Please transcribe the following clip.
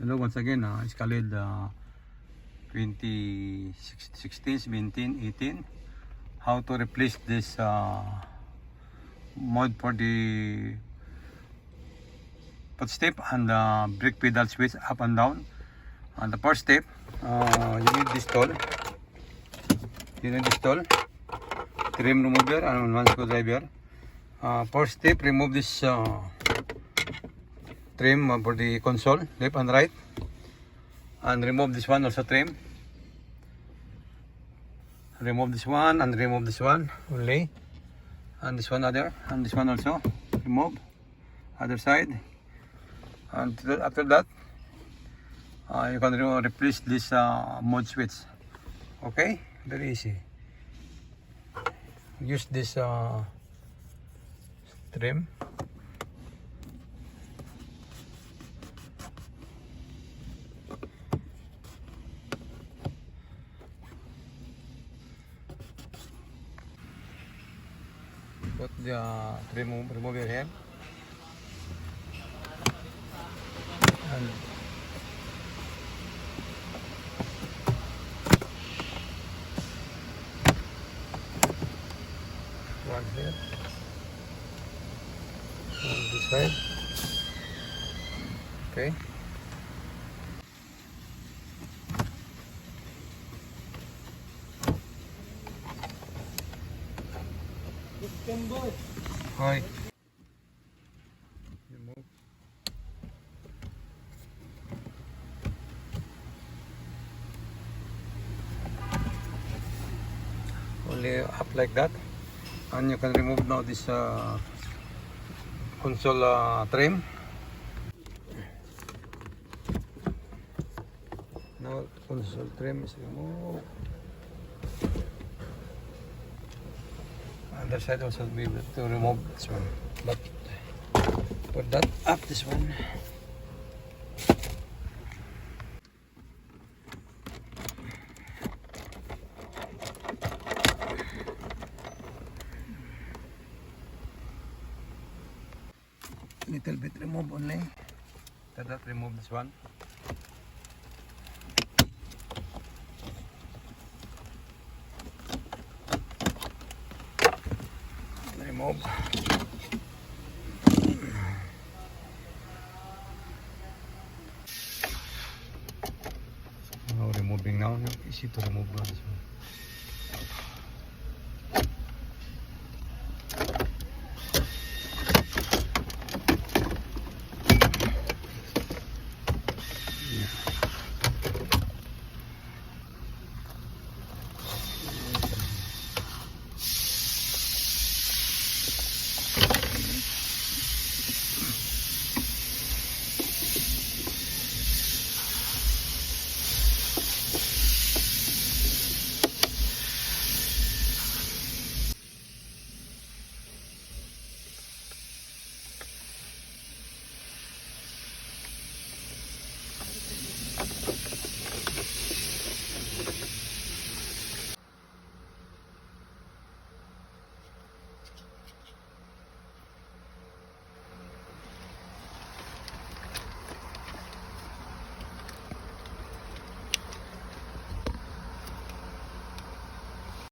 Hello once again, escalade 2016, 17, 18. How to replace this mod for the footstep and the brake pedal switch up and down. And the first step, you need this tool. Trim remover and one screwdriver. First step, remove this trim for the console, left and right, and remove this one also trim. Remove this one and remove this one only, and this one other, and this one also remove other side. And after that, you can replace this mode switch. Okay, very easy. Use this trim. Put the remove your hand and one here on this side. Okay. Hi. Remove. Only up like that, and you can remove now this console trim. Now console trim is removed. Other side also be able to remove this one, but put that up this one. Little bit remove only. After that, remove this one. Remove. Now removing now. Easy to remove now this one.